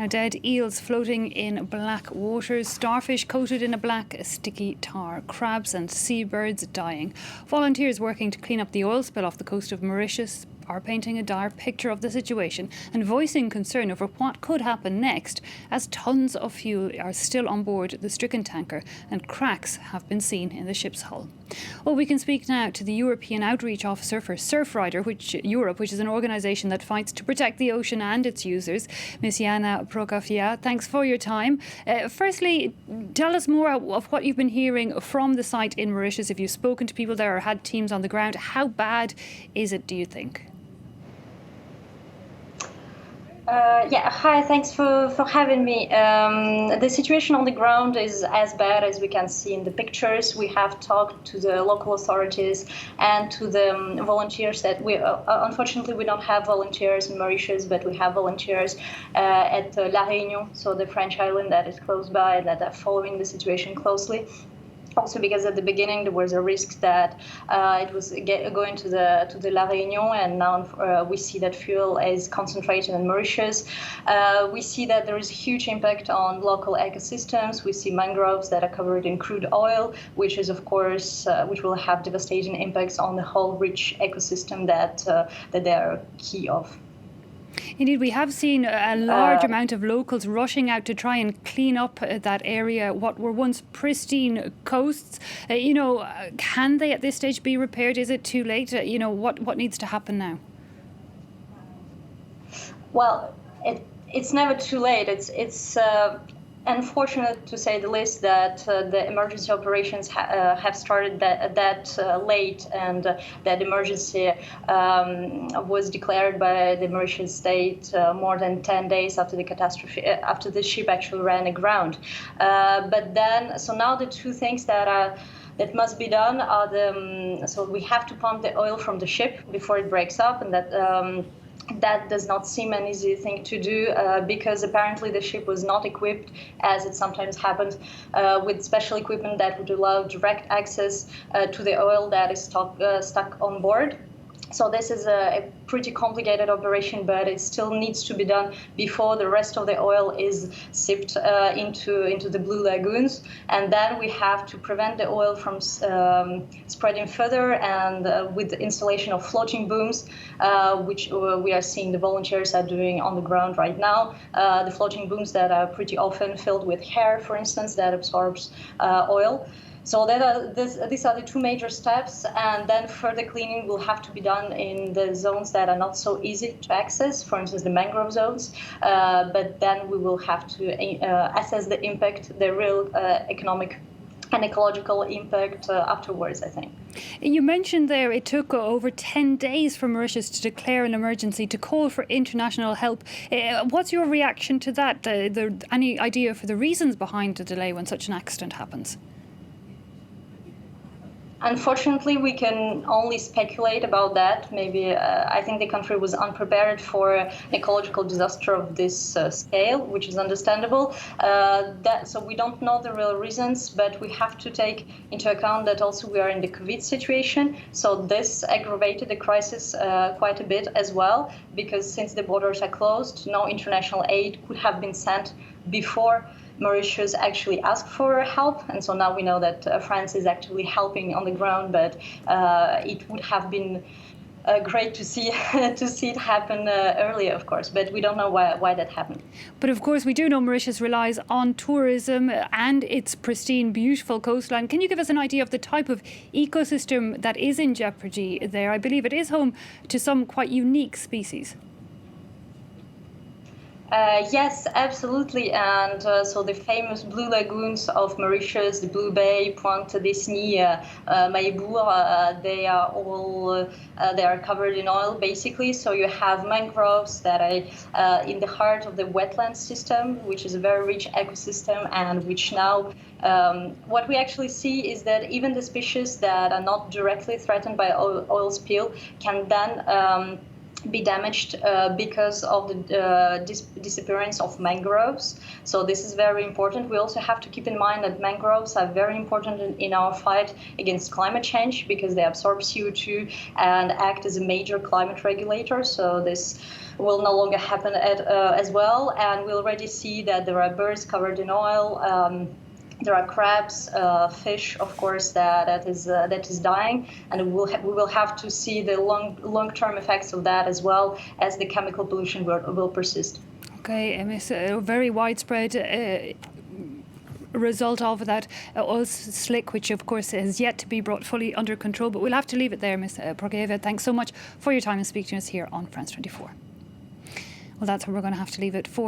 Now, dead eels floating in black waters, starfish coated in a black sticky tar, crabs and seabirds dying. Volunteers working to clean up the oil spill off the coast of Mauritius are painting a dire picture of the situation and voicing concern over what could happen next, as tons of fuel are still on board the stricken tanker and cracks have been seen in the ship's hull. Well, we can speak now to the European Outreach Officer for Surfrider, which is an organisation that fights to protect the ocean and its users, Ms. Yana Prokofyeva. Thanks for your time. Firstly, tell us more of what you've been hearing from the site in Mauritius. If you've spoken to people there or had teams on the ground, how bad is it, do you think? Hi, thanks for having me. The situation on the ground is as bad as we can see in the pictures. We have talked to the local authorities and to the volunteers that unfortunately, we don't have volunteers in Mauritius, but we have volunteers at La Réunion, so the French island that is close by, that are following the situation closely. Also, because at the beginning there was a risk that it was going to the La Réunion, and now we see that fuel is concentrated in Mauritius. We see that there is a huge impact on local ecosystems. We see mangroves that are covered in crude oil, which is, of course, which will have devastating impacts on the whole rich ecosystem that they are key of. Indeed, we have seen a large amount of locals rushing out to try and clean up that area, what were once pristine coasts. Can they at this stage be repaired? Is it too late? What needs to happen now? Well, it's never too late. It's unfortunate, to say the least, that the emergency operations have started that late, and that emergency was declared by the Mauritius state more than 10 days after the catastrophe, after the ship actually ran aground. So now the two things that must be done are so we have to pump the oil from the ship before it breaks up, and that does not seem an easy thing to do because apparently the ship was not equipped, as it sometimes happens, with special equipment that would allow direct access to the oil that is stuck on board. So this is a pretty complicated operation, but it still needs to be done before the rest of the oil is sipped into the blue lagoons. And then we have to prevent the oil from spreading further, and with the installation of floating booms, which we are seeing the volunteers are doing on the ground right now. The floating booms that are pretty often filled with hair, for instance, that absorbs oil. So these are the two major steps, and then further cleaning will have to be done in the zones that are not so easy to access, for instance, the mangrove zones. But then we will have to assess the impact, the real economic and ecological impact afterwards, I think. You mentioned there it took over 10 days for Mauritius to declare an emergency, to call for international help. What's your reaction to that? Any idea for the reasons behind the delay when such an accident happens? Unfortunately, we can only speculate about that. Maybe I think the country was unprepared for an ecological disaster of this scale, which is understandable. So we don't know the real reasons, but we have to take into account that also we are in the COVID situation. So this aggravated the crisis quite a bit as well, because since the borders are closed, no international aid could have been sent before Mauritius actually asked for help, and so now we know that France is actually helping on the ground. But it would have been great to see it happen earlier, of course. But we don't know why that happened. But of course, we do know Mauritius relies on tourism and its pristine, beautiful coastline. Can you give us an idea of the type of ecosystem that is in jeopardy there? I believe it is home to some quite unique species. Yes, absolutely. And so the famous blue lagoons of Mauritius, the Blue Bay, Pointe Desni, Maïbourg, they are covered in oil, basically. So you have mangroves that are in the heart of the wetland system, which is a very rich ecosystem, and which now what we actually see is that even the species that are not directly threatened by oil spill can then be damaged because of the disappearance of mangroves. So this is very important. We also have to keep in mind that mangroves are very important in our fight against climate change because they absorb CO2 and act as a major climate regulator. So this will no longer happen as well. And we already see that there are birds covered in oil. There are crabs, fish, of course, that is dying, and we will have to see the long-term effects of that as well as the chemical pollution will persist. Okay, Miss, a very widespread result of that oil slick, which of course is yet to be brought fully under control. But we'll have to leave it there, Miss Prokofyeva. Thanks so much for your time and speaking to us here on France 24. Well, that's where we're going to have to leave it for